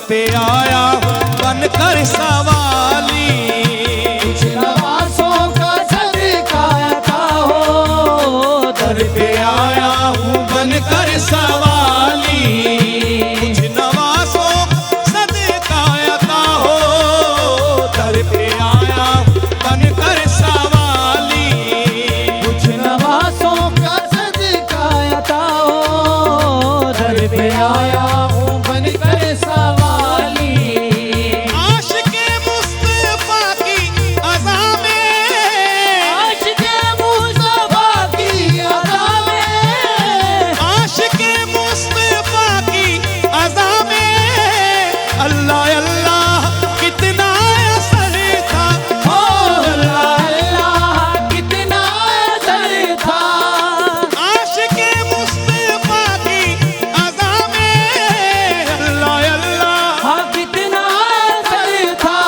پہ آیا ہوں بن کر سوالی، کچھ نوازوں کا صدقہ عطا ہو، در پہ آیا ہوں بن کر سوالی، کچھ نوازوں صدقہ عطا ہو، در پہ آیا ہوں بن کر سوالی، کچھ نوازوں کا صدقہ عطا ہو، در پہ آیا ہوں بن کر سوالی۔ عاشق مصطفیٰ کی عزا میں، عاشق مصطفیٰ کی عزا میں، عاشق مصطفیٰ کی عزا میں، اللہ اللہ کتنا اثر تھا، اللہ اللہ کتنا اثر تھا، عاشق مصطفیٰ کی عزا میں، اللہ اللہ ہاں کتنا اثر تھا۔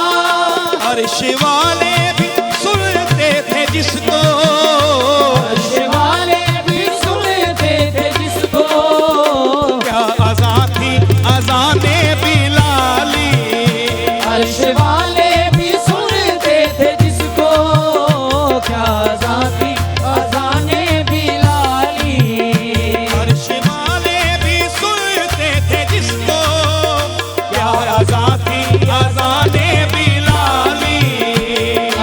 عرش والے بھی سنتے تھے جس کو، عرش والے بھی سنتے تھے جس کو، کیا عزا تھی اذان بلالی، عرش والے بھی سنتے تھے جس کو، کیا ذاتی اذان بلالی، عرش والے بھی سنتے تھے جس کو، کیا عزا تھی اذان بلالی،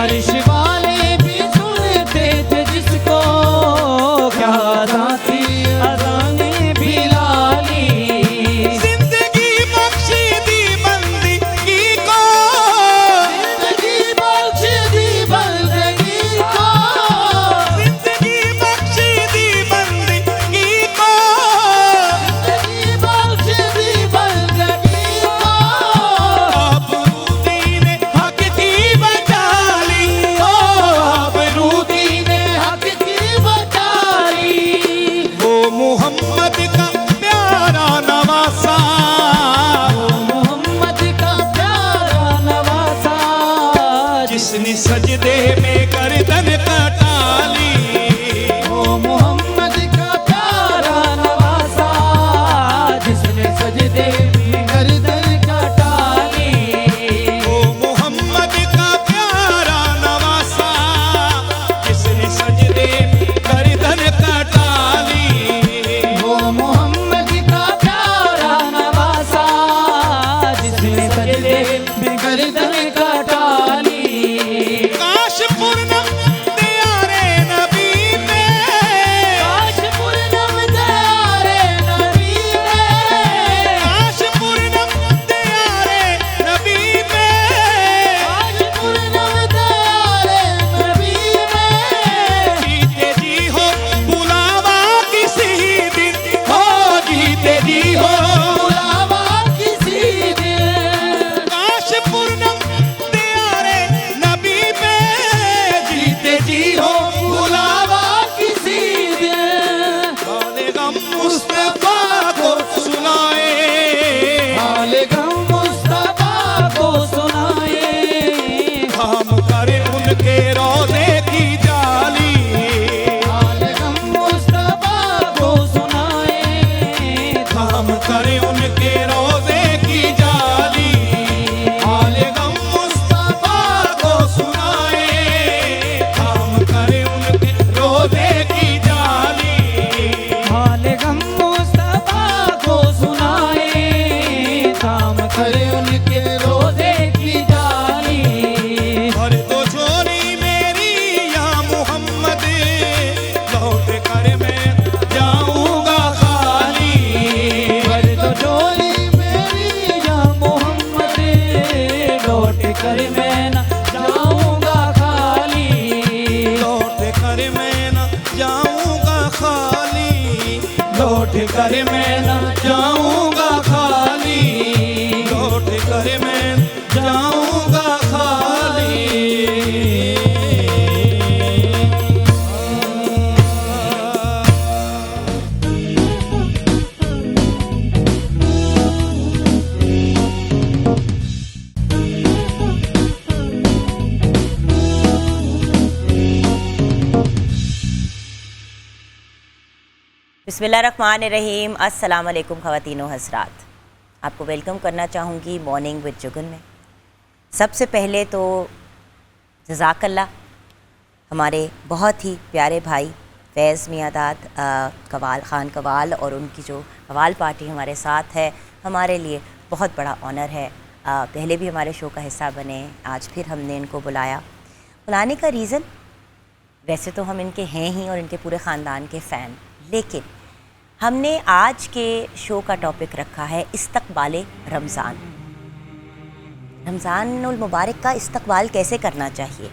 عرش والے بھی سنتے تھے جس کو، کیا ذاتی اذان بلالی، زندگی بخشی دی بندگی کو، زندگی بخش دی بندگی کو، زندگی بخشی دی بندگی کو، زندگی بخش دی بندگی کو، آبرودین حق کی بچالی، آبرودین حق کی بچالی، وہ محمد کا پیارا نواسا، محمد کا پیارا نواسا، جس نے سجدے میں گردن کٹالی، وہ محمد کا پیارا نواسا، جس نے سجدے میں گردن کٹالی، وہ محمد کا پیارا نواسا، جس نے سجدے میں گردن کٹالی، وہ محمد کا پیارا نواسا، جس نے سجدے میں گردن کٹالی، کاش پورنم دیارے نبی میں، کاش پورنم دیارے نبی میں، کاش پورنم دیارے نبی میں، کاش پورنم دیارے نبی میں، جیتے جی ہو بلاوا کسی دن، ہو جیتے جی ہو، بلاوا کسی دن، کاش پورنم دیارے نبی میں، جیتے جی ہو بلاوا کسی دن، حال غم مصطفیٰ کو سنائے، حال غم مصطفیٰ کو سنائے، ہم کرے ان کے روزے کی جالی، حال غم مصطفیٰ کو سنائے، ہم کرے ان کے روزے کی جالی، حال غم مصطفیٰ کو سنائے، ہم کرے ان کے روزے کی جالی، حال غم مصطفیٰ کو سنائے، کام کرے ان کے روزے کی جالی، بھر دو جھولی میری یا محمد، لوٹ کر میں جاؤں گا خالی، بھر دو جھولی میری یا محمد، لوٹ کر میں نہ جاؤں گا خالی، لوٹ کر میں نہ جاؤں گا خالی، لوٹ کر میں نہ جاؤں گا خالی، لوٹ کر میں جاؤں گا خالی۔ بسم اللہ الرحمن الرحیم۔ السلام علیکم خواتین و حضرات، آپ کو ویلکم کرنا چاہوں گی مارننگ وتھ جگن میں. سب سے پہلے تو جزاک اللہ ہمارے بہت ہی پیارے بھائی فیض میاں داد قوال خان قوال اور ان کی جو قوال پارٹی ہمارے ساتھ ہے، ہمارے لیے بہت بڑا آنر ہے. پہلے بھی ہمارے شو کا حصہ بنے، آج پھر ہم نے ان کو بلانے کا ریزن ویسے تو ہم ان کے ہیں ہی اور ان کے پورے خاندان کے فین، لیکن ہم نے آج کے شو کا ٹاپک رکھا ہے استقبال رمضان. رمضان المبارک کا استقبال کیسے کرنا چاہیے،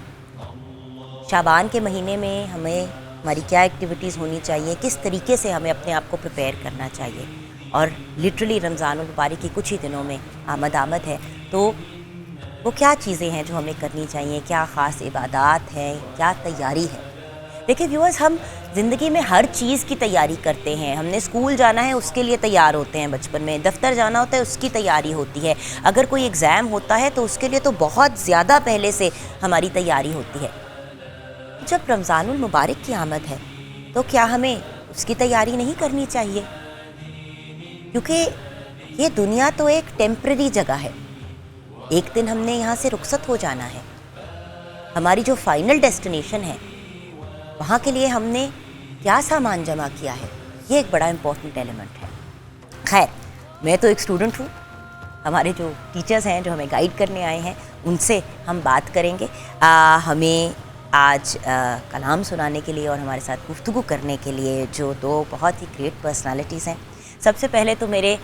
شعبان کے مہینے میں ہماری کیا ایکٹیویٹیز ہونی چاہیے، کس طریقے سے ہمیں اپنے آپ کو پریپیئر کرنا چاہیے. اور لٹرلی رمضان المبارک کی کچھ ہی دنوں میں آمد ہے، تو وہ کیا چیزیں ہیں جو ہمیں کرنی چاہیے، کیا خاص عبادات ہیں، کیا تیاری ہے. دیکھیں ویورز، ہم زندگی میں ہر چیز کی تیاری کرتے ہیں. ہم نے اسکول جانا ہے اس کے لیے تیار ہوتے ہیں، بچپن میں دفتر جانا ہوتا ہے اس کی تیاری ہوتی ہے، اگر کوئی ایگزام ہوتا ہے تو اس کے لیے تو بہت زیادہ پہلے سے ہماری تیاری ہوتی ہے. جب رمضان المبارک کی آمد ہے تو کیا ہمیں اس کی تیاری نہیں کرنی چاہیے؟ کیونکہ یہ دنیا تو ایک ٹیمپرری جگہ ہے، ایک دن ہم نے یہاں سے رخصت ہو جانا ہے. ہماری جو فائنل ڈیسٹینیشن ہے وہاں کے لیے ہم نے کیا سامان جمع کیا ہے، یہ ایک بڑا امپورٹنٹ ایلیمنٹ ہے. خیر، میں تو ایک اسٹوڈنٹ ہوں، ہمارے جو ٹیچرز ہیں جو ہمیں گائیڈ کرنے آئے ہیں ان سے ہم بات کریں گے. ہمیں آج کلام سنانے کے لیے اور ہمارے ساتھ گفتگو کرنے کے لیے جو دو بہت ہی گریٹ پرسنالٹیز ہیں. سب سے پہلے تو میرے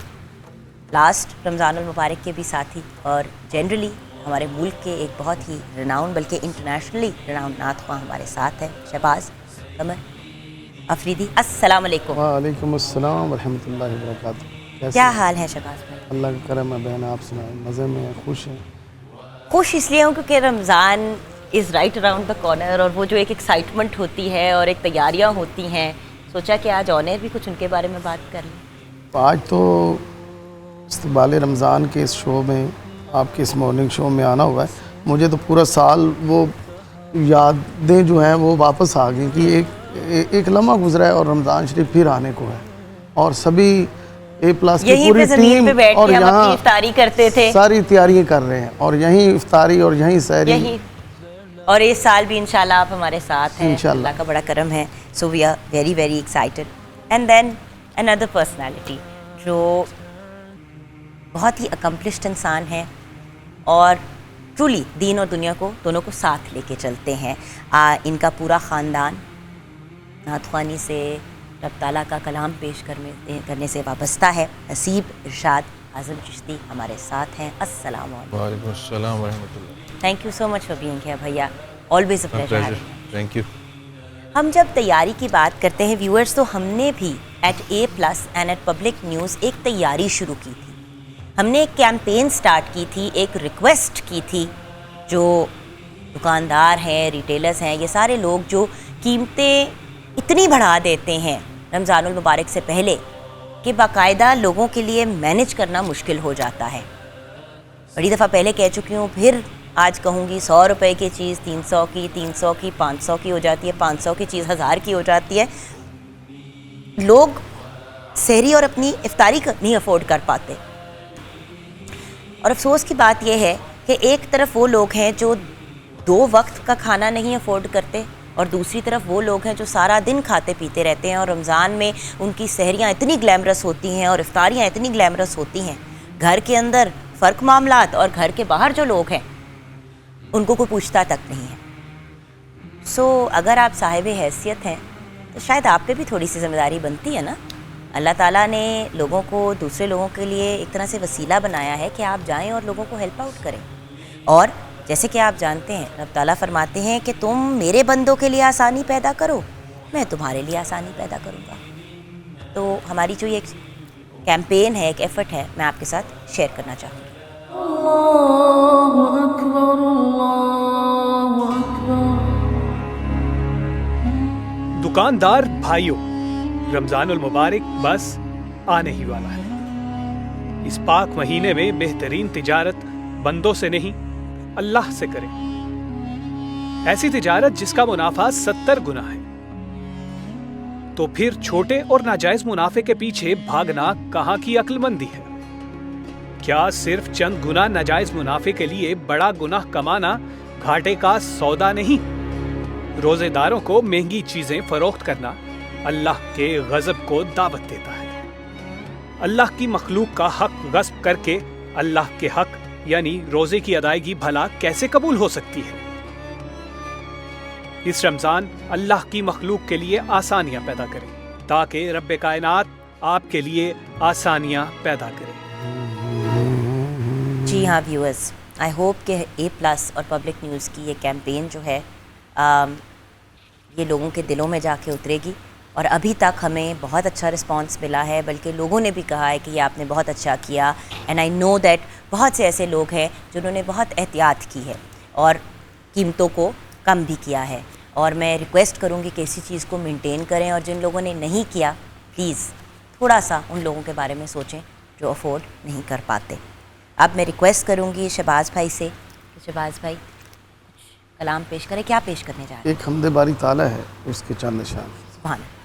لاسٹ رمضان المبارک کے بھی ساتھی اور جنرلی ہمارے ملک کے ایک بہت ہی رناؤنڈ بلکہ انٹرنیشنلی رناؤنڈ نعت خواں ہمارے ساتھ ہیں، شہباز قمر افریدی. السلام علیکم. وعلیکم السلام ورحمۃ اللہ وبرکاتہ. کیا حال ہے شہباز بھائی؟ اللہ کا کرم ہے بہن، آپ سنائیں؟ مزے میں ہیں، خوش ہیں؟ خوش اس لیے ہوں کیونکہ Ramzan is right around the corner, اور وہ جو ایک ایکسائٹمنٹ ہوتی ہے اور ایک تیاریاں ہوتی ہیں، سوچا کہ آج آنر بھی کچھ ان کے بارے میں بات کر لیں. آج تو استقبال رمضان کے اس شو میں، آپ کے اس مارننگ شو میں آنا ہوا ہے. مجھے تو پورا سال وہ یادیں جو ہیں وہ واپس آ گئیں کہ ایک لمحہ گزرا ہے اور رمضان شریف پھر آنے کو ہے، اور سبھی اے پلس کی پوری ٹیم اور یہاں افطاری کرتے تھے، ساری تیاریاں کر رہے ہیں، اور یہیں افطاری اور یہیں سحری. اور اس سال بھی انشاءاللہ آپ ہمارے ساتھ ہیں، انشاءاللہ اللہ کا بڑا کرم ہے. So we are very very excited. And then another personality جو بہت ہی اکمپلشڈ انسان ہیں اور ٹرولی دین اور دنیا کو دونوں کو ساتھ لے کے چلتے ہیں. ان کا پورا خاندان نعت خوانی سے رب تعالیٰ کا کلام پیش کرنے سے وابستہ ہے. حسیب ارشاد اعظم چشتی ہمارے ساتھ ہیں. السلام علیکم. وعلیکم السلام ورحمۃ اللہ. Thank you so much for being here بھیا، always a pleasure. Thank you. ہم جب تیاری کی بات کرتے ہیں ویورز، تو ہم نے بھی at A Plus and at Public News ایک تیاری شروع کی تھی. ہم نے ایک کیمپین سٹارٹ کی تھی، ایک ریکویسٹ کی تھی. جو دکاندار ہیں، ریٹیلرز ہیں، یہ سارے لوگ جو قیمتیں اتنی بڑھا دیتے ہیں رمضان المبارک سے پہلے کہ باقاعدہ لوگوں کے لیے مینیج کرنا مشکل ہو جاتا ہے. بڑی دفعہ پہلے کہہ چکی ہوں، پھر آج کہوں گی، 100 روپے کی چیز 300 کی، 300 کی 500 کی ہو جاتی ہے، 500 کی چیز 1000 کی ہو جاتی ہے. لوگ سحری اور اپنی افطاری نہیں افورڈ کر پاتے. اور افسوس کی بات یہ ہے کہ ایک طرف وہ لوگ ہیں جو 2 وقت کا کھانا نہیں افورڈ کرتے، اور دوسری طرف وہ لوگ ہیں جو سارا دن کھاتے پیتے رہتے ہیں. اور رمضان میں ان کی سحریاں اتنی گلیمرس ہوتی ہیں اور افطاریاں اتنی گلیمرس ہوتی ہیں، گھر کے اندر فرق معاملات اور گھر کے باہر جو لوگ ہیں ان کو کوئی پوچھتا تک نہیں ہے. سو اگر آپ صاحب حیثیت ہیں تو شاید آپ پہ بھی تھوڑی سی ذمہ داری بنتی ہے نا. اللہ تعالیٰ نے لوگوں کو، دوسرے لوگوں کے لیے ایک طرح سے وسیلہ بنایا ہے کہ آپ جائیں اور لوگوں کو ہیلپ آؤٹ کریں. اور جیسے کہ آپ جانتے ہیں رب تعالیٰ فرماتے ہیں کہ تم میرے بندوں کے لیے آسانی پیدا کرو، میں تمہارے لیے آسانی پیدا کروں گا. تو ہماری جو یہ ایک کیمپین ہے، ایک ایفرٹ ہے، میں آپ کے ساتھ شیئر کرنا چاہوں گی. اللہ اکبر اللہ اکبر. دکاندار بھائیوں، رمضان المبارک بس آنے ہی والا ہے. اس پاک مہینے میں بہترین تجارت بندوں سے نہیں اللہ سے کریں. ایسی تجارت جس کا منافع 70 گنا ہے. تو پھر چھوٹے اور ناجائز منافع کے پیچھے بھاگنا کہاں کی عقل مندی ہے؟ کیا صرف چند گنا ناجائز منافع کے لیے بڑا گناہ کمانا گھاٹے کا سودا نہیں؟ روزے داروں کو مہنگی چیزیں فروخت کرنا اللہ کے غضب کو دعوت دیتا ہے۔ اللہ کی مخلوق کا حق غصب کر کے اللہ کے حق یعنی روزے کی ادائیگی بھلا کیسے قبول ہو سکتی ہے؟ اس رمضان اللہ کی مخلوق کے لیے آسانیاں پیدا کریں تاکہ رب کائنات آپ کے لیے آسانیاں پیدا کرے۔ جی ہاں ویورز، آئی ہوپ کہ اے پلس اور پبلک نیوز کی یہ کیمپین جو ہے یہ لوگوں کے دلوں میں جا کے اترے گی، اور ابھی تک ہمیں بہت اچھا رسپانس ملا ہے، بلکہ لوگوں نے بھی کہا ہے کہ یہ آپ نے بہت اچھا کیا، اینڈ آئی نو دیٹ بہت سے ایسے لوگ ہیں جنہوں نے بہت احتیاط کی ہے اور قیمتوں کو کم بھی کیا ہے، اور میں ریکویسٹ کروں گی کہ اسی چیز کو مینٹین کریں، اور جن لوگوں نے نہیں کیا پلیز تھوڑا سا ان لوگوں کے بارے میں سوچیں جو افورڈ نہیں کر پاتے۔ اب میں ریکویسٹ کروں گی شہباز بھائی سے کہ شہباز بھائی کچھ کلام پیش کریں، کیا پیش کرنے جا رہے ہیں؟ ایک حمد باری تعالیٰ ہے، اس کے چند نشان۔ سبحان اللہ۔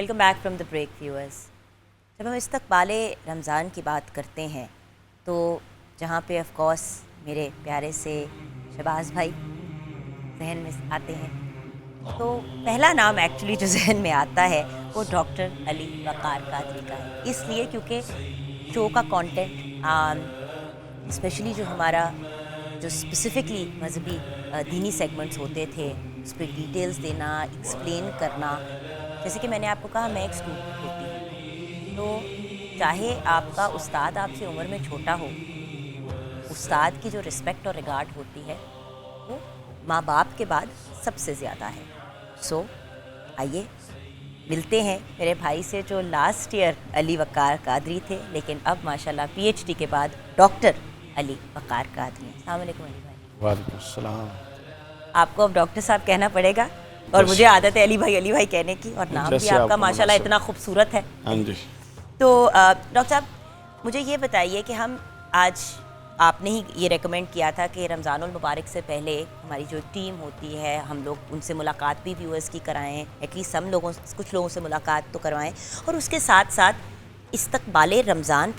Welcome back from the break viewers. جب ہم استقبال رمضان کی بات کرتے ہیں تو جہاں پہ آف کورس میرے پیارے سے شہباز بھائی ذہن میں آتے ہیں تو پہلا نام ایکچولی جو ذہن میں آتا ہے وہ ڈاکٹر علی وقار قادری کا ہے. اس لیے کیونکہ شو کا کانٹینٹ اسپیشلی جو ہمارا جو اسپیسیفکلی مذہبی دینی سیگمنٹس ہوتے تھے اس پہ ڈیٹیلز دینا, ایکسپلین کرنا. جیسے کہ میں نے آپ کو کہا میں ایک اسٹوڈنٹ ہوتی ہوں, تو چاہے آپ کا استاد آپ سے عمر میں چھوٹا ہو, استاد کی جو رسپیکٹ اور ریگارڈ ہوتی ہے وہ ماں باپ کے بعد سب سے زیادہ ہے. سو آئیے ملتے ہیں میرے بھائی سے جو لاسٹ ایئر علی وقار قادری تھے لیکن اب ماشاءاللہ پی ایچ ڈی کے بعد ڈاکٹر علی وقار قادری ہیں. السلام علیکم علی بھائی. وعلیکم السلام. آپ کو اب ڈاکٹر صاحب کہنا پڑے گا اور مجھے عادت ہے علی بھائی کہنے کی, اور نام بھی آپ کا ماشاءاللہ اتنا خوبصورت ہے. ہاں جی. تو ڈاکٹر صاحب مجھے یہ بتائیے کہ ہم آج آپ نے ہی یہ ریکمینڈ کیا تھا کہ رمضان المبارک سے پہلے ہماری جو ٹیم ہوتی ہے ہم لوگ ان سے ملاقات بھی ویورز کی کرائیں, ایٹ لیسٹ کچھ لوگوں سے ملاقات تو کروائیں, اور اس کے ساتھ ساتھ استقبال رمضان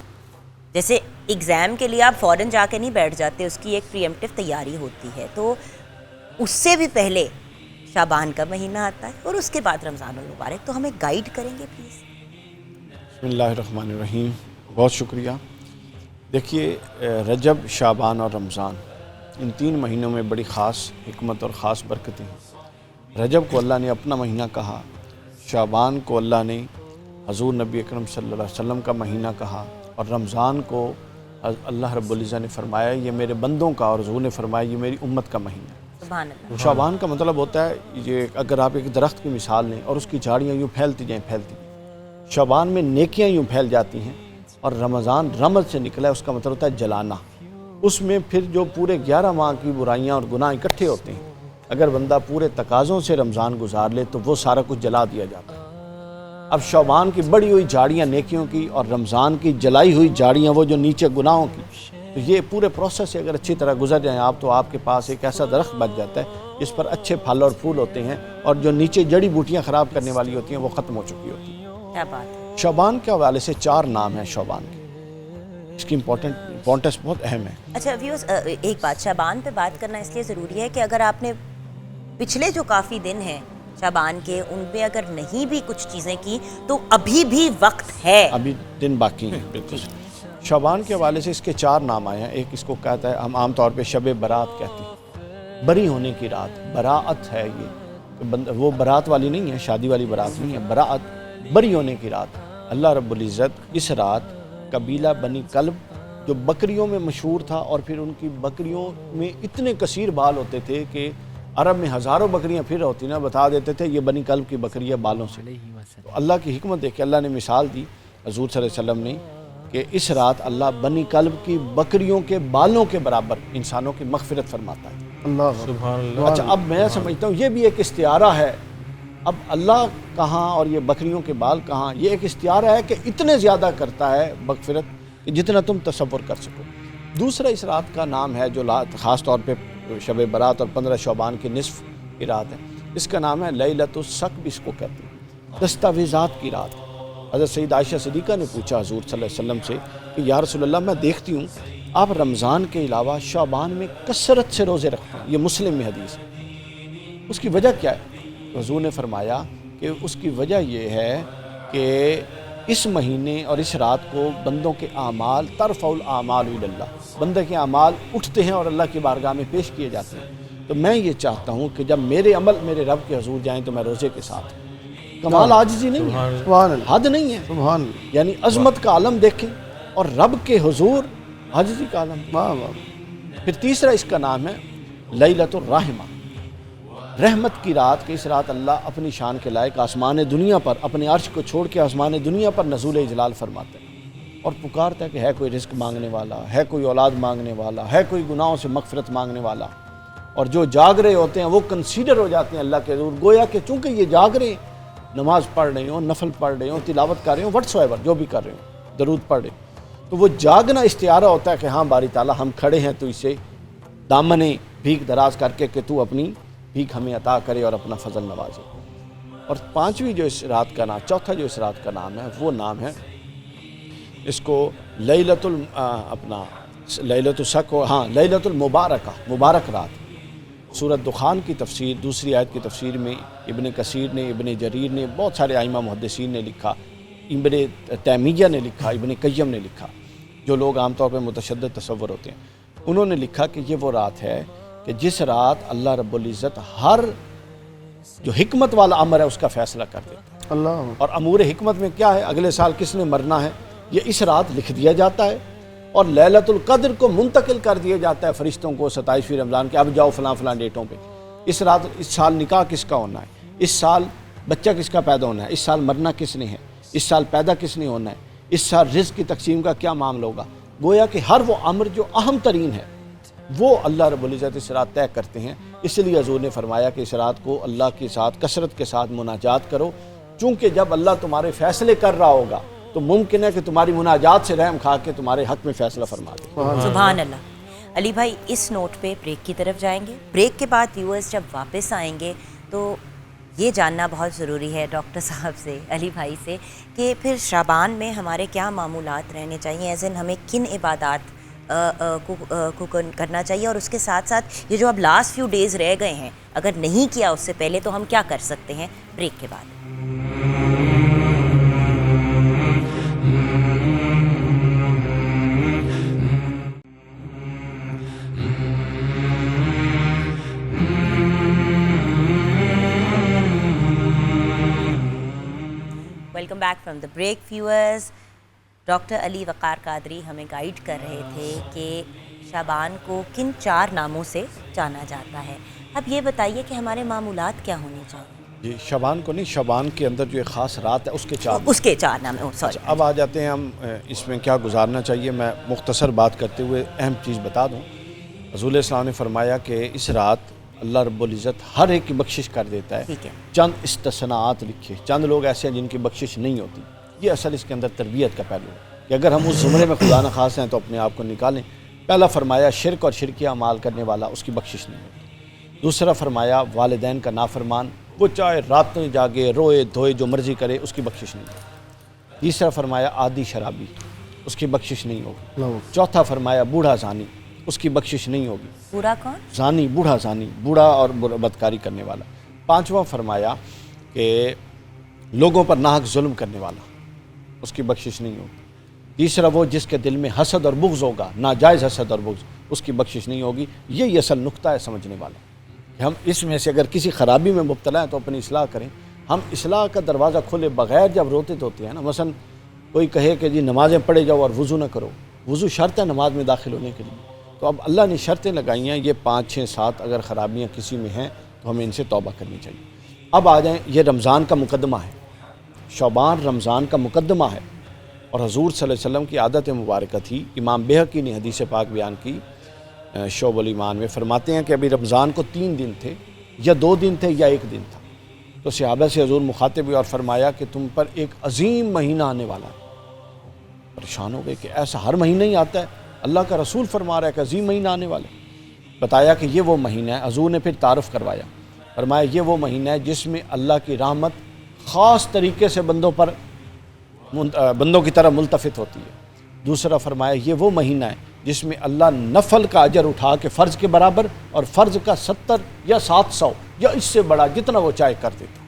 جیسے ایگزام کے لیے آپ فوراً جا کے نہیں بیٹھ جاتے, اس کی ایک پری ایمپٹیو تیاری ہوتی ہے. تو اس سے بھی پہلے شعبان کا مہینہ آتا ہے اور اس کے بعد رمضان المبارک, تو ہمیں گائیڈ کریں گے پلیز. بسم اللہ الرحمن الرحیم. بہت شکریہ. دیکھیے رجب, شعبان اور رمضان ان 3 مہینوں میں بڑی خاص حکمت اور خاص برکتیں ہیں. رجب کو اللہ نے اپنا مہینہ کہا, شعبان کو اللہ نے حضور نبی اکرم صلی اللہ علیہ وسلم کا مہینہ کہا, اور رمضان کو اللہ رب العزت نے فرمایا یہ میرے بندوں کا, اور حضور نے فرمایا یہ میری امت کا مہینہ ہے. سبحان اللہ. شعبان کا مطلب ہوتا ہے یہ اگر آپ ایک درخت کی مثال لیں اور اس کی جھاڑیاں یوں پھیلتی جائیں, شعبان میں نیکیاں یوں پھیل جاتی ہیں, اور رمضان رمض سے نکلا ہے, اس کا مطلب ہوتا ہے جلانا. اس میں پھر جو پورے 11 ماہ کی برائیاں اور گناہ اکٹھے ہوتے ہیں, اگر بندہ پورے تقاضوں سے رمضان گزار لے تو وہ سارا کچھ جلا دیا جاتا ہے. اب شعبان کی بڑی ہوئی جھاڑیاں نیکیوں کی اور رمضان کی جلائی ہوئی جھاڑیاں وہ جو نیچے گناہوں کی, تو یہ پورے پروسیس سے اگر اچھی طرح گزر جائیں آپ, تو آپ کے پاس ایک ایسا درخت بچ جاتا ہے جس پر اچھے پھل اور پھول ہوتے ہیں, اور جو نیچے جڑی بوٹیاں خراب کرنے والی ہوتی ہیں وہ ختم ہو چکی ہوتی ہیں. کیا بات ہے. شعبان کے حوالے سے 4 نام ہیں شعبان کے, اس کی امپورٹنس بہت اہم ہے. اچھا ویوز, ایک بات شعبان پہ بات کرنا اس لیے ضروری ہے کہ اگر آپ نے پچھلے جو کافی دن ہیں شعبان کے ان پہ اگر نہیں بھی کچھ چیزیں کی تو ابھی بھی وقت ہے, ابھی دن باقی ہیں. بالکل. شعبان کے حوالے سے اس کے 4 نام آئے ہیں. ایک اس کو کہتا ہے, ہم عام طور پہ شب برات کہتے ہیں, بری ہونے کی رات. براعت ہے یہ, وہ برات والی نہیں ہے, شادی والی برات نہیں ہے, براعت بری ہونے کی رات. اللہ رب العزت اس رات قبیلہ بنی کلب جو بکریوں میں مشہور تھا, اور پھر ان کی بکریوں میں اتنے کثیر بال ہوتے تھے کہ عرب میں ہزاروں بکریاں پھر ہوتی نا, بتا دیتے تھے یہ بنی کلب کی بکری ہے بالوں سے. تو اللہ کی حکمت دیکھ کے اللہ نے مثال دی حضور صلی اللہ علیہ وسلم نے کہ اس رات اللہ بنی کلب کی بکریوں کے بالوں کے برابر انسانوں کی مغفرت فرماتا ہے. اللہ سبحان اللہ. اچھا اب میں سمجھتا ہوں یہ بھی ایک استعارہ ہے. اب اللہ کہاں اور یہ بکریوں کے بال کہاں, یہ ایک استعارہ ہے کہ اتنے زیادہ کرتا ہے مغفرت کہ جتنا تم تصور کر سکو. دوسرا اس رات کا نام ہے جو خاص طور پہ شب برات اور 15 شعبان کی نصف کی رات ہے, اس کا نام ہے لیلۃ السقب, اس کو کہتے ہیں دستاویزات کی رات. حضرت سید عائشہ صدیقہ نے پوچھا حضور صلی اللہ علیہ وسلم سے کہ یا رسول اللہ میں دیکھتی ہوں آپ رمضان کے علاوہ شعبان میں کثرت سے روزے رکھتے ہیں, یہ مسلم میں حدیث ہے, اس کی وجہ کیا ہے؟ حضور نے فرمایا کہ اس کی وجہ یہ ہے کہ اس مہینے اور اس رات کو بندوں کے اعمال ترفع الاعمال الی اللہ, بندے کے اعمال اٹھتے ہیں اور اللہ کی بارگاہ میں پیش کیے جاتے ہیں. تو میں یہ چاہتا ہوں کہ جب میرے عمل میرے رب کے حضور جائیں تو میں روزے کے ساتھ. کمال عاجزی نہیں ہے, سبحان اللہ, حد نہیں ہے, سبحان اللہ, یعنی عظمت کا عالم دیکھیں اور رب کے حضور عاجزی کا عالم. واہ واہ. پھر تیسرا اس کا نام ہے لیلۃ الرحمہ, رحمت کی رات. کہ اس رات اللہ اپنی شان کے لائق آسمان دنیا پر اپنے عرش کو چھوڑ کے آسمان دنیا پر نزول جلال فرماتا ہے اور پکارتا ہے کہ ہے کوئی رزق مانگنے والا, ہے کوئی اولاد مانگنے والا, ہے کوئی گناہوں سے مغفرت مانگنے والا. اور جو جاگ رہے ہوتے ہیں وہ کنسیڈر ہو جاتے ہیں اللہ کے حضور, گویا کہ چونکہ یہ جاگ رہے ہیں, نماز پڑھ رہے ہوں, نفل پڑھ رہے ہوں, تلاوت کر رہے ہوں, وٹس ایور جو بھی کر رہے ہوں, درود پڑھ رہے ہوں, تو وہ جاگنا استعارہ ہوتا ہے کہ ہاں باری تعالیٰ ہم کھڑے ہیں تو اسے دامن بھیک دراز کر کے کہ تو اپنی بھیک ہمیں عطا کرے اور اپنا فضل نوازے. اور پانچویں جو اس رات کا نام، چوتھا جو اس رات کا نام ہے وہ نام ہے اس کو لیلۃ المبارکہ، مبارک رات۔ سورۃ دخان کی تفسیر، دوسری آیت کی تفسیر میں ابن کثیر نے، ابن جریر نے، بہت سارے ائمہ محدثین نے لکھا، ابن تیمیہ نے لکھا، ابن قیم نے لکھا، جو لوگ عام طور پہ متشدد تصور ہوتے ہیں، انہوں نے لکھا کہ یہ وہ رات ہے کہ جس رات اللہ رب العزت ہر جو حکمت والا امر ہے اس کا فیصلہ کر دیتا ہے۔ اللہ اور امور حکمت میں کیا ہے؟ اگلے سال کس نے مرنا ہے یہ اس رات لکھ دیا جاتا ہے، اور لیلۃ القدر کو منتقل کر دیا جاتا ہے فرشتوں کو 27ویں رمضان کے، اب جاؤ فلاں فلاں ڈیٹوں پہ، اس رات اس سال نکاح کس کا ہونا ہے، اس سال بچہ کس کا پیدا ہونا ہے، اس سال مرنا کس نے ہے، اس سال پیدا کس نے ہونا ہے، اس سال رزق کی تقسیم کا کیا معاملہ ہوگا۔ گویا کہ ہر وہ امر جو اہم ترین ہے وہ اللہ رب العزت اس رات طے کرتے ہیں۔ اس لیے حضور نے فرمایا کہ اس رات کو اللہ کے ساتھ کثرت کے ساتھ مناجات کرو، چونکہ جب اللہ تمہارے فیصلے کر رہا ہوگا تو ممکن ہے کہ تمہاری مناجات سے رحم کھا کے تمہارے حق میں فیصلہ فرما دے۔ سبحان اللہ۔ علی بھائی اس نوٹ پہ بریک کی طرف جائیں گے، بریک کے بعد ویورز جب واپس آئیں گے تو یہ جاننا بہت ضروری ہے ڈاکٹر صاحب سے، علی بھائی سے، کہ پھر شعبان میں ہمارے کیا معمولات رہنے چاہیے، ایز ان ہمیں کن عبادات کو کرنا چاہیے، اور اس کے ساتھ ساتھ یہ جو اب لاسٹ فیو ڈیز رہ گئے ہیں اگر نہیں کیا اس سے پہلے تو ہم کیا کر سکتے ہیں۔ بریک کے بعد welcome back from the break viewers. Doctor Ali Waqar Qadri ہمیں گائیڈ کر رہے تھے کہ شعبان کو کن 4 ناموں سے جانا جاتا ہے۔ اب یہ بتائیے کہ ہمارے معمولات کیا ہونے چاہیے؟ جی شعبان کو نہیں، شعبان کے اندر جو ایک خاص رات ہے اس کے 4 اس کے 4 نام، سوری۔ اب آ جاتے ہیں ہم اس میں کیا گزارنا چاہیے۔ میں مختصر بات کرتے ہوئے اہم چیز بتا دوں۔ رسول اللہ صلی اللہ علیہ وسلم نے فرمایا کہ اس رات اللہ رب العزت ہر ایک کی بخشش کر دیتا ہے۔ ٹھیک ہے۔ چند استثناءات لکھے، چند لوگ ایسے ہیں جن کی بخشش نہیں ہوتی۔ یہ اصل اس کے اندر تربیت کا پہلو ہے کہ اگر ہم اس زمرے میں خدا نخواست ہیں تو اپنے آپ کو نکالیں۔ پہلا فرمایا شرک اور شرکیہ اعمال کرنے والا، اس کی بخشش نہیں ہوتی۔ دوسرا فرمایا والدین کا نافرمان، وہ چاہے راتیں جاگے، روئے دھوئے، جو مرضی کرے، اس کی بخشش نہیں ہوتی۔ تیسرا فرمایا عادی شرابی، اس کی بخشش نہیں ہوگی۔ چوتھا فرمایا بوڑھا زانی، اس کی بخشش نہیں ہوگی۔ پورا کون؟ زانی، بوڑھا زانی، بوڑھا اور بدکاری کرنے والا۔ پانچواں فرمایا کہ لوگوں پر ناحق ظلم کرنے والا، اس کی بخشش نہیں ہوگی۔ تیسرا وہ جس کے دل میں حسد اور بغض ہوگا، ناجائز حسد اور بغض، اس کی بخشش نہیں ہوگی۔ یہی اصل نقطہ ہے سمجھنے والا۔ ہم اس میں سے اگر کسی خرابی میں مبتلا ہیں تو اپنی اصلاح کریں۔ ہم اصلاح کا دروازہ کھولے بغیر جب روتے دھوتے ہیں نا، مثلا کوئی کہے کہ جی نمازیں پڑھے جاؤ اور وضو نہ کرو، وضو شرط ہے نماز میں داخل ہونے کے لیے، تو اب اللہ نے شرطیں لگائی ہیں، یہ 5 6 7 اگر خرابیاں کسی میں ہیں تو ہمیں ان سے توبہ کرنی چاہیے۔ اب آ جائیں، یہ رمضان کا مقدمہ ہے، شعبان رمضان کا مقدمہ ہے، اور حضور صلی اللہ علیہ وسلم کی عادت مبارکہ تھی۔ امام بیہقی نے حدیث پاک بیان کی شعب الایمان میں، فرماتے ہیں کہ ابھی رمضان کو 3 دن تھے، یا 2 دن تھے، یا 1 دن تھا، تو صحابہ سے حضور مخاطب ہوئے اور فرمایا کہ تم پر ایک عظیم مہینہ آنے والا ہے۔ پریشان ہو گئے کہ ایسا ہر مہینہ ہی آتا ہے، اللہ کا رسول فرما رہا ہے کہ عظیم مہینہ آنے والا ہے۔ بتایا کہ یہ وہ مہینہ ہے، حضور نے پھر تعارف کروایا، فرمایا یہ وہ مہینہ ہے جس میں اللہ کی رحمت خاص طریقے سے بندوں کی طرف ملتفت ہوتی ہے۔ دوسرا فرمایا یہ وہ مہینہ ہے جس میں اللہ نفل کا اجر اٹھا کے فرض کے برابر اور فرض کا 70 یا 700 یا اس سے بڑا جتنا وہ چاہے کر دیتا۔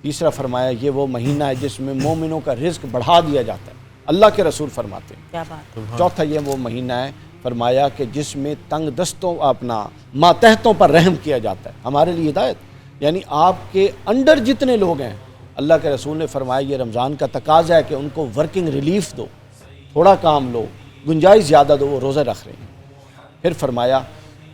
تیسرا فرمایا یہ وہ مہینہ ہے جس میں مومنوں کا رزق بڑھا دیا جاتا ہے، اللہ کے رسول فرماتے ہیں۔ کیا بات۔ چوتھا یہ وہ مہینہ ہے فرمایا کہ جس میں تنگ دستوں اپنا ماتحتوں پر رحم کیا جاتا ہے، ہمارے لیے ہدایت، یعنی آپ کے انڈر جتنے لوگ ہیں، اللہ کے رسول نے فرمایا یہ رمضان کا تقاضا ہے کہ ان کو ورکنگ ریلیف دو، تھوڑا کام لو، گنجائش زیادہ دو، وہ روزہ رکھ رہے ہیں۔ پھر فرمایا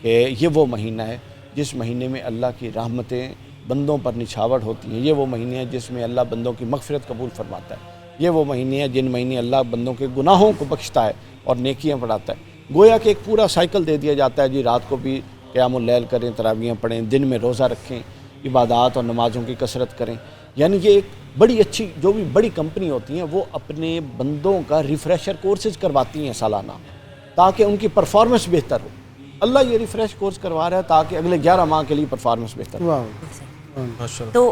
کہ یہ وہ مہینہ ہے جس مہینے میں اللہ کی رحمتیں بندوں پر نچھاور ہوتی ہیں، یہ وہ مہینے ہے جس میں اللہ بندوں کی مغفرت قبول فرماتا ہے، یہ وہ مہینے ہیں جن مہینے اللہ بندوں کے گناہوں کو بخشتا ہے اور نیکیاں بڑھاتا ہے۔ گویا کہ ایک پورا سائیکل دے دیا جاتا ہے، جی رات کو بھی قیام اللیل کریں، تراویحیں پڑھیں، دن میں روزہ رکھیں، عبادات اور نمازوں کی کثرت کریں۔ یعنی یہ ایک بڑی اچھی، جو بھی بڑی کمپنی ہوتی ہیں وہ اپنے بندوں کا ریفریشر کورسز کرواتی ہیں سالانہ، تاکہ ان کی پرفارمنس بہتر ہو۔ اللہ یہ ریفریش کورس کروا رہا ہے تاکہ اگلے 11 ماہ کے لیے پرفارمنس بہتر ہو۔ تو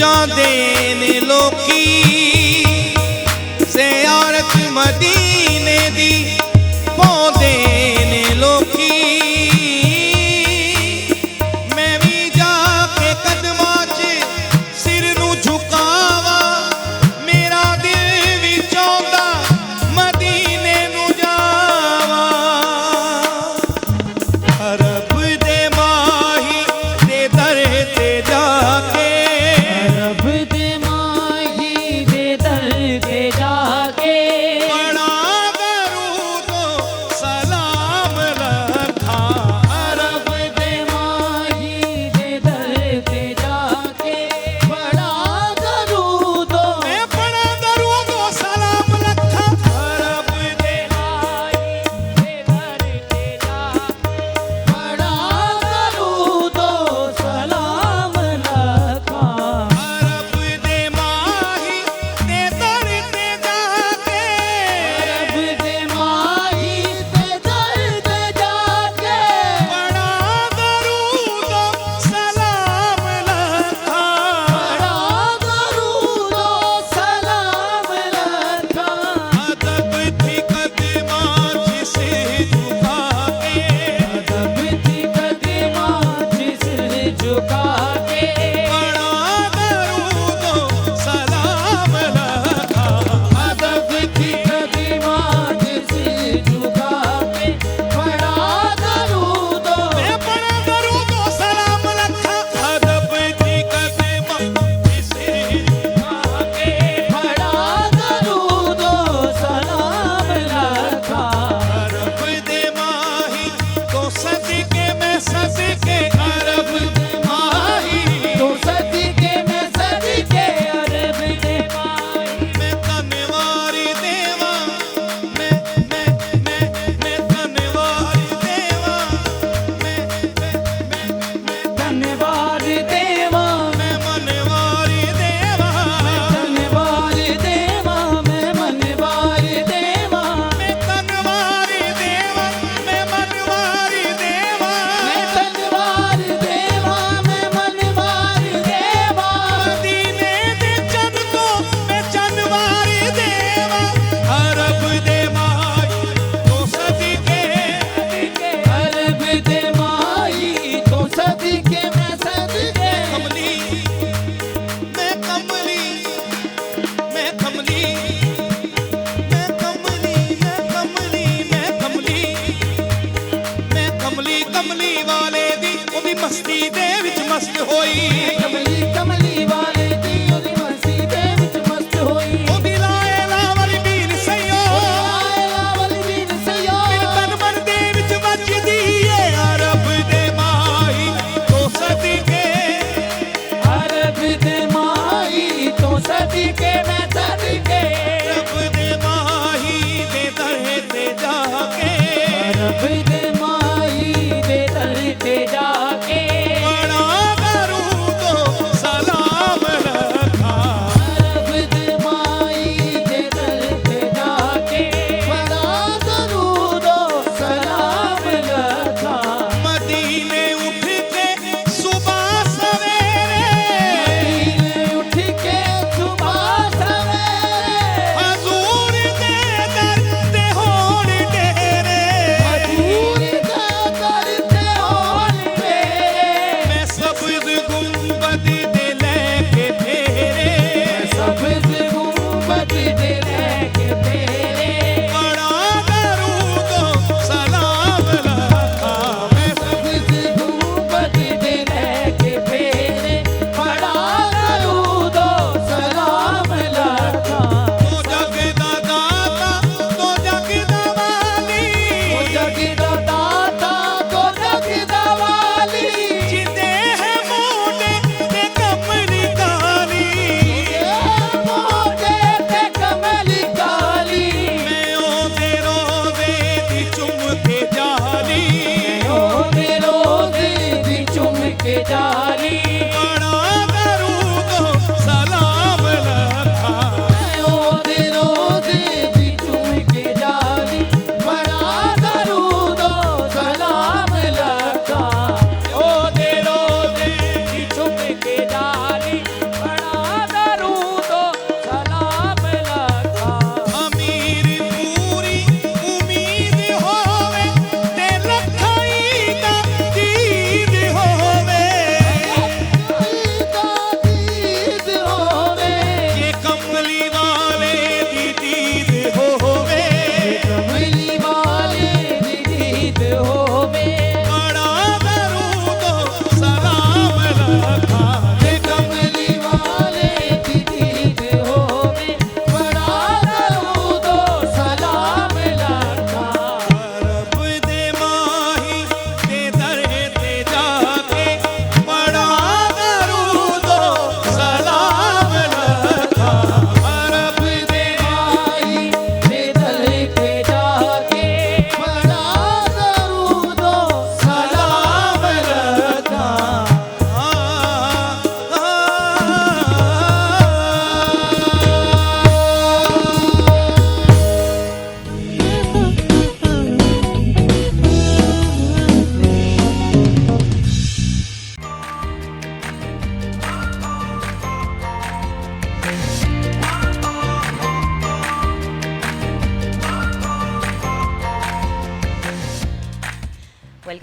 ਜਾਂਦੇ ਨੇ ਲੋਕੀ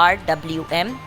RWM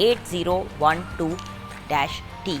8012-T।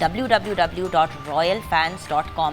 www.royalfans.com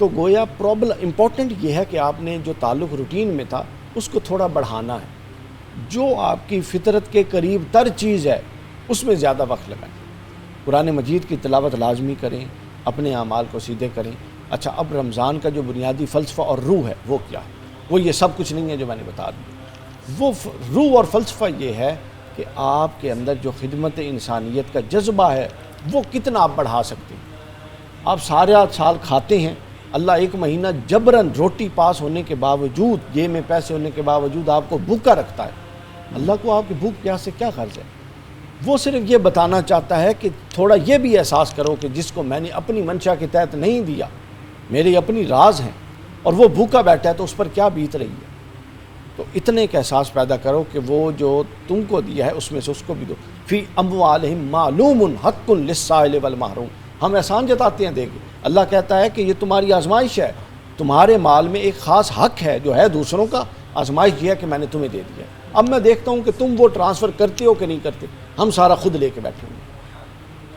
تو گویا پرابلم امپورٹنٹ یہ ہے کہ آپ نے جو تعلق روٹین میں تھا اس کو تھوڑا بڑھانا ہے، جو آپ کی فطرت کے قریب تر چیز ہے اس میں زیادہ وقت لگائیں، قرآن مجید کی تلاوت لازمی کریں، اپنے اعمال کو سیدھے کریں۔ اچھا، اب رمضان کا جو بنیادی فلسفہ اور روح ہے وہ کیا ہے؟ وہ یہ سب کچھ نہیں ہے جو میں نے بتا دیا، وہ روح اور فلسفہ یہ ہے کہ آپ کے اندر جو خدمت انسانیت کا جذبہ ہے وہ کتنا آپ بڑھا سکتے ہیں۔ آپ سارے سال کھاتے ہیں، اللہ ایک مہینہ جبراً روٹی پاس ہونے کے باوجود، یہ میں پیسے ہونے کے باوجود آپ کو بھوکا رکھتا ہے۔ اللہ کو آپ کی بھوک پیاس سے کیا غرض ہے؟ وہ صرف یہ بتانا چاہتا ہے کہ تھوڑا یہ بھی احساس کرو کہ جس کو میں نے اپنی منشا کے تحت نہیں دیا، میری اپنی راز ہیں، اور وہ بھوکا بیٹھا ہے تو اس پر کیا بیت رہی ہے۔ تو اتنے کا احساس پیدا کرو کہ وہ جو تم کو دیا ہے اس میں سے اس کو بھی دو۔ فی اموالہم معلوم حق للسائل والمحروم، ہم احسان جتاتے ہیں دے گے۔ اللہ کہتا ہے کہ یہ تمہاری آزمائش ہے، تمہارے مال میں ایک خاص حق ہے جو ہے دوسروں کا، آزمائش یہ ہے کہ میں نے تمہیں دے دیا ہے۔ اب میں دیکھتا ہوں کہ تم وہ ٹرانسفر کرتے ہو کہ نہیں کرتے، ہم سارا خود لے کے بیٹھے ہوں۔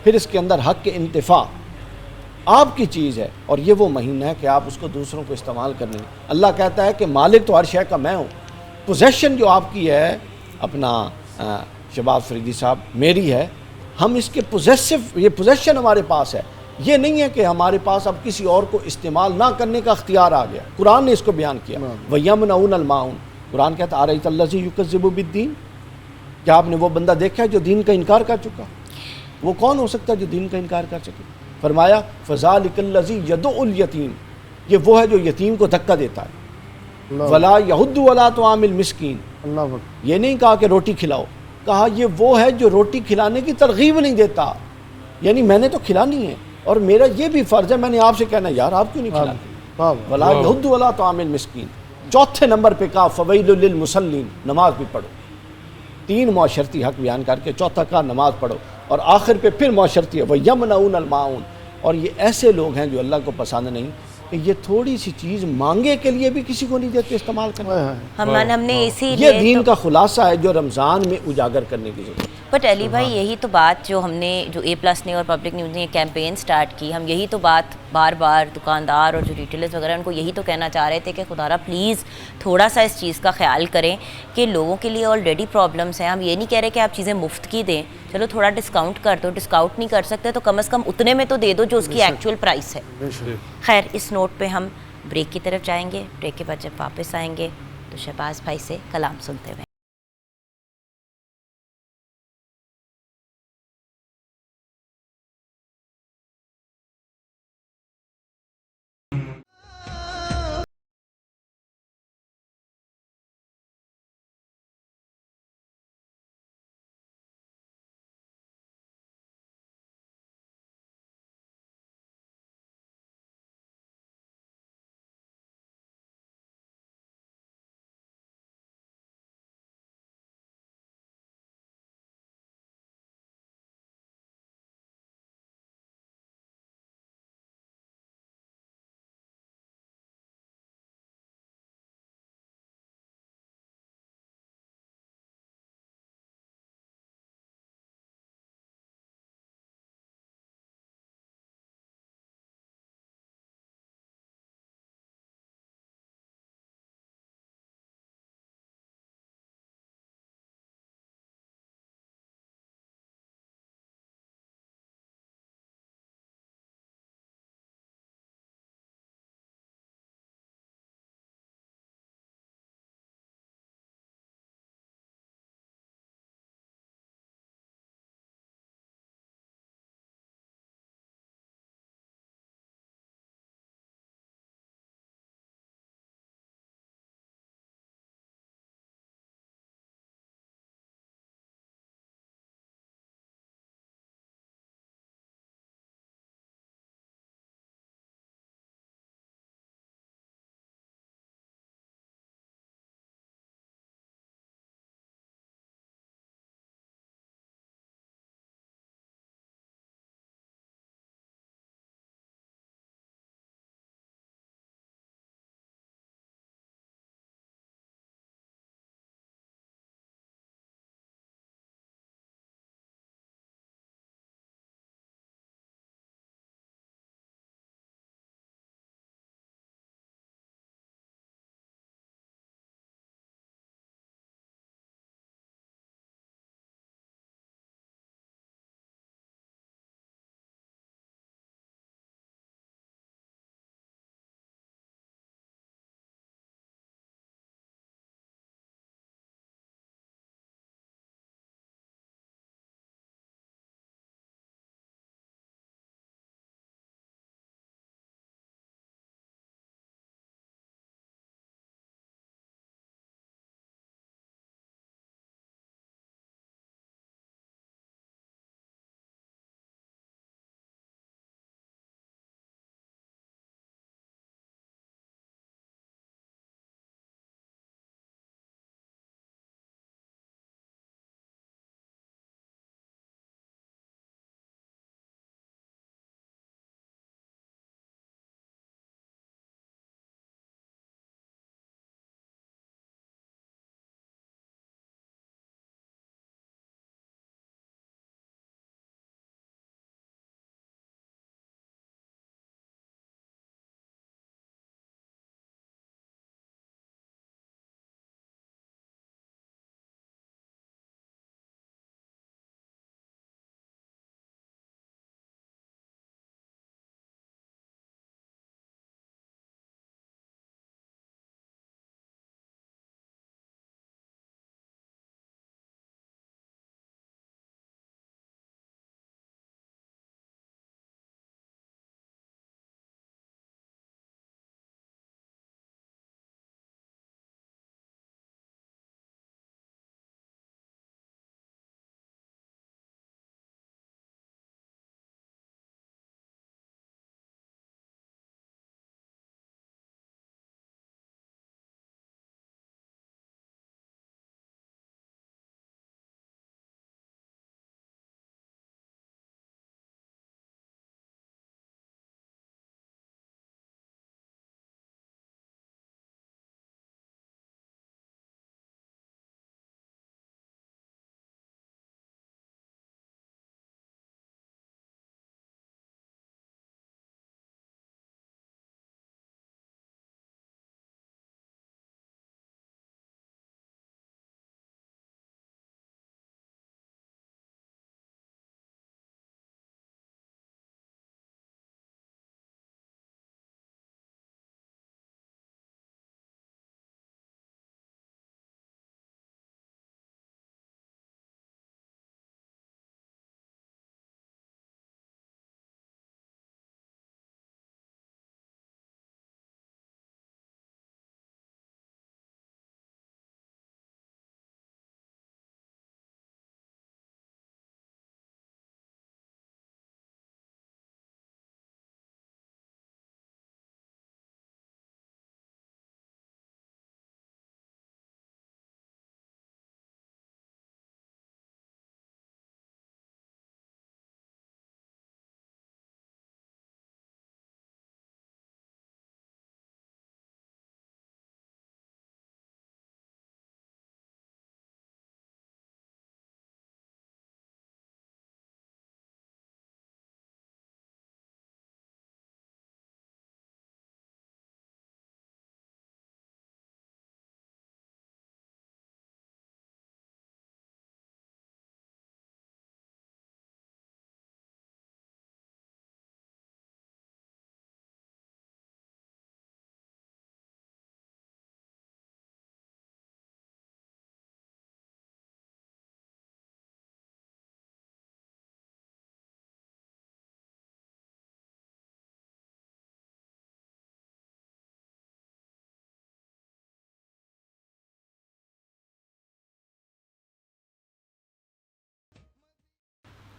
پھر اس کے اندر حق کے انتفاع آپ کی چیز ہے، اور یہ وہ مہینہ ہے کہ آپ اس کو دوسروں کو استعمال کرنے لیں۔ اللہ کہتا ہے کہ مالک تو ہر شے کا میں ہوں، پوزیشن جو آپ کی ہے اپنا شباب فریدی صاحب میری ہے، ہم اس کے یہ پوزیشن ہمارے پاس ہے، یہ نہیں ہے کہ ہمارے پاس اب کسی اور کو استعمال نہ کرنے کا اختیار آ گیا۔ قرآن نے اس کو بیان کیا، وَيَمْنَعُونَ الْمَاعُونَ، قرآن کہتا ہے أَرَأَيْتَ الَّذِي يُكَذِّبُ بِالدِّينِ، کیا آپ نے وہ بندہ دیکھا ہے جو دین کا انکار کر چکا؟ وہ کون ہو سکتا ہے جو دین کا انکار کر سکے؟ فرمایا فَذَلِكَ الَّذِي يَدُعُّ الْيَتِيمَ، یہ وہ ہے جو یتیم کو دھکا دیتا ہے۔ وَلَا يَحُضُّ وَلَا طَعَامِ الْمِسْكِينِ، اللہ یہ نہیں کہا کہ روٹی کھلاؤ، کہا یہ وہ ہے جو روٹی کھلانے کی ترغیب نہیں دیتا، یعنی میں نے تو کھلانی ہے اور میرا یہ بھی فرض ہے، میں نے آپ سے کہنا یار آپ کیوں نہیں کھلاتے؟ وَلَا يَحُضُّ وَلَا طَعَامِ الْمِسْكِينِ۔ چوتھے نمبر پہ کہا فَوَيْلٌ لِلْمُصَلِّينَ، نماز بھی پڑھو۔ تین معاشرتی حق بیان کر کے چوتھا کہا نماز پڑھو، اور آخر پہ پھر معاشرتی ہے وَيَمْنَعُونَ الْمَاعُونَ، اور یہ ایسے لوگ ہیں جو اللہ کو پسند نہیں کہ یہ تھوڑی سی چیز مانگے کے لیے بھی کسی کو نہیں دیتے استعمال کرنے۔ ہم نے اسی یہ لیے دین کا خلاصہ ہے جو رمضان میں اجاگر کرنے کی ضرورت ہے۔ بٹ علی بھائی یہی تو بات جو ہم نے جو A+ نے اور پبلک نیوز نے یہ کیمپین سٹارٹ کی، ہم یہی تو بات بار بار دکاندار اور جو ریٹیلرز وغیرہ ان کو یہی تو کہنا چاہ رہے تھے کہ خدا را پلیز تھوڑا سا اس چیز کا خیال کریں کہ لوگوں کے لیے آلریڈی پرابلمس ہیں۔ ہم یہ نہیں کہہ رہے کہ آپ چیزیں مفت کی دیں، چلو تھوڑا ڈسکاؤنٹ کر دو، ڈسکاؤنٹ نہیں کر سکتے تو کم از کم اتنے میں تو دے دو جو اس کی ایکچوئل پرائس ہے۔ خیر، اس نوٹ پہ ہم بریک کی طرف جائیں گے، بریک کے بعد جب واپس آئیں گے تو شہباز بھائی سے کلام سنتے ہوئے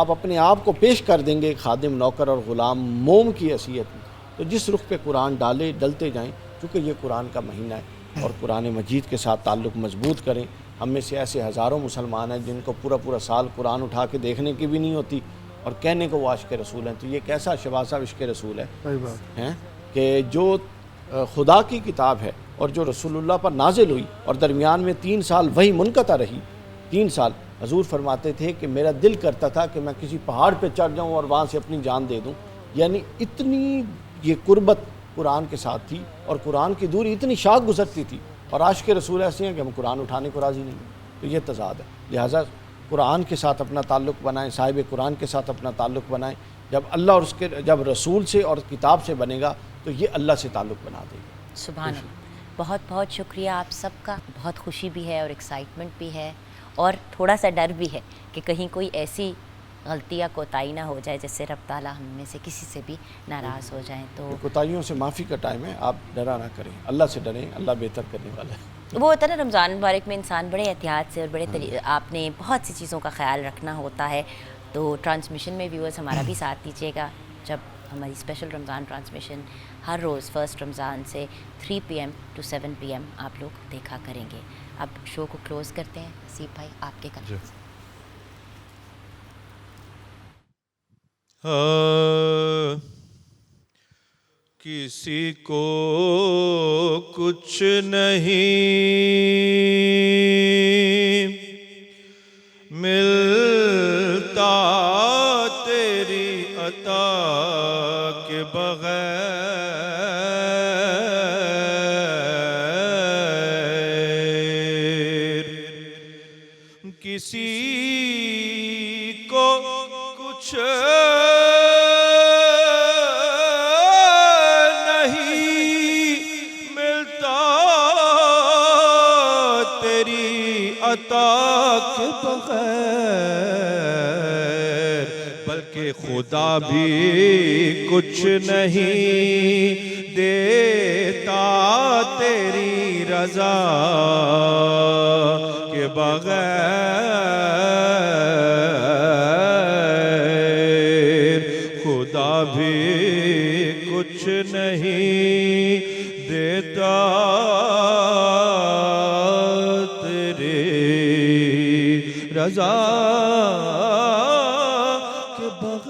آپ اپنے آپ کو پیش کر دیں گے خادم، نوکر اور غلام موم کی حیثیت میں، تو جس رخ پہ قرآن ڈلتے جائیں، چونکہ یہ قرآن کا مہینہ ہے، اور قرآن مجید کے ساتھ تعلق مضبوط کریں۔ ہم میں سے ایسے ہزاروں مسلمان ہیں جن کو پورا سال قرآن اٹھا کے دیکھنے کی بھی نہیں ہوتی، اور کہنے کو وہ عاشق رسول ہیں۔ تو یہ کیسا شباسہ عشق رسول ہے صحیح بات۔ ہیں کہ جو خدا کی کتاب ہے اور جو رسول اللہ پر نازل ہوئی، اور درمیان میں 3 سال وہی منقطع رہی۔ 3 سال حضور فرماتے تھے کہ میرا دل کرتا تھا کہ میں کسی پہاڑ پہ چڑھ جاؤں اور وہاں سے اپنی جان دے دوں، یعنی اتنی یہ قربت قرآن کے ساتھ تھی، اور قرآن کی دوری اتنی شاق گزرتی تھی، اور عاشق رسول ایسے ہیں کہ ہم قرآن اٹھانے کو راضی نہیں ہیں۔ تو یہ تضاد ہے، لہٰذا قرآن کے ساتھ اپنا تعلق بنائیں، صاحب قرآن کے ساتھ اپنا تعلق بنائیں۔ جب اللہ اور جب رسول سے اور کتاب سے بنے گا تو یہ اللہ سے تعلق بنا دے گا۔ سبحان اللہ، بہت بہت شکریہ آپ سب کا۔ بہت خوشی بھی ہے اور ایکسائٹمنٹ بھی ہے، اور تھوڑا سا ڈر بھی ہے کہ کہیں کوئی ایسی غلطی یا کوتاہی نہ ہو جائے جس سے رب تعالیٰ ہم میں سے کسی سے بھی ناراض ہو جائیں۔ تو کوتاہیوں سے معافی کا ٹائم ہے، آپ ڈرا نہ کریں، اللہ سے ڈریں، اللہ بہتر کرنے والا ہے۔ وہ ہوتا ہے نا رمضان مبارک میں انسان بڑے احتیاط سے اور بڑے آپ نے بہت سی چیزوں کا خیال رکھنا ہوتا ہے۔ تو ٹرانسمیشن میں ویورز ہمارا بھی ساتھ دیجیے گا، جب ہماری اسپیشل رمضان ٹرانسمیشن ہر روز فرسٹ رمضان سے 3 PM to 7 PM آپ لوگ دیکھا کریں گے۔ اب شو کو کلوز کرتے ہیں، حسیب بھائی آپ کے کلام۔ کسی کو کچھ نہیں ملتا تیری عطا کے بغیر، کسی کو کچھ عطا کے بغیر، بلکہ خدا بھی کچھ نہیں دیتا تیری رضا کے بغیر، خدا بھی کچھ نہیں دیتا رضا کے بغیر،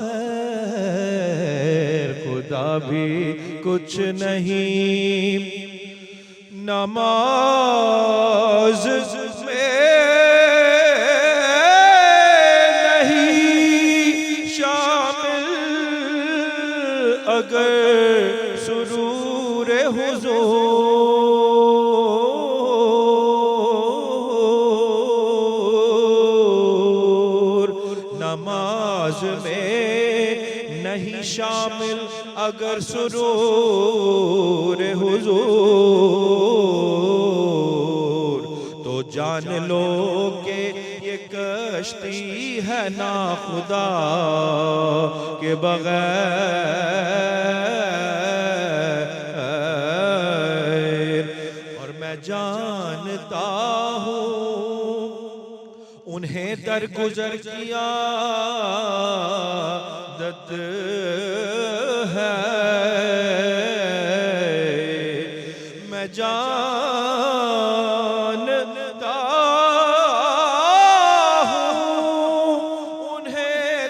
خدا بھی کچھ نہیں۔ نماز میں نہیں شامل اگر سرور حضور، نماز میں نہیں شامل اگر سرور حضور، تو جان لو کہ یہ کشتی ہے نا خدا کے بغیر، اور میں جانتا ہوں انہیں درگزر کی عادت ہے، میں جانتا ہوں انہیں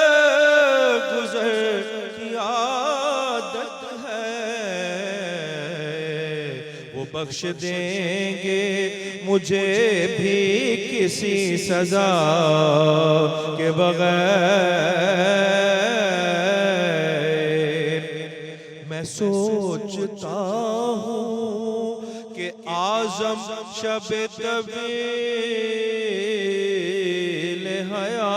درگزر کی عادت ہے، وہ بخش دیں گے مجھے بھی کسی سزا کے بغیر، میں سوچتا ہوں کہ اعظم شب طویل حیات،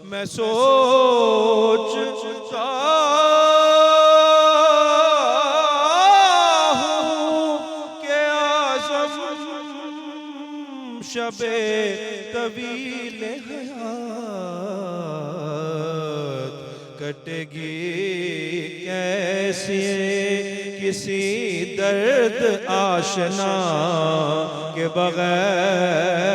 میں سوچتا شب طویل حیات کٹے گی کیسے کسی درد آشنا کے بغیر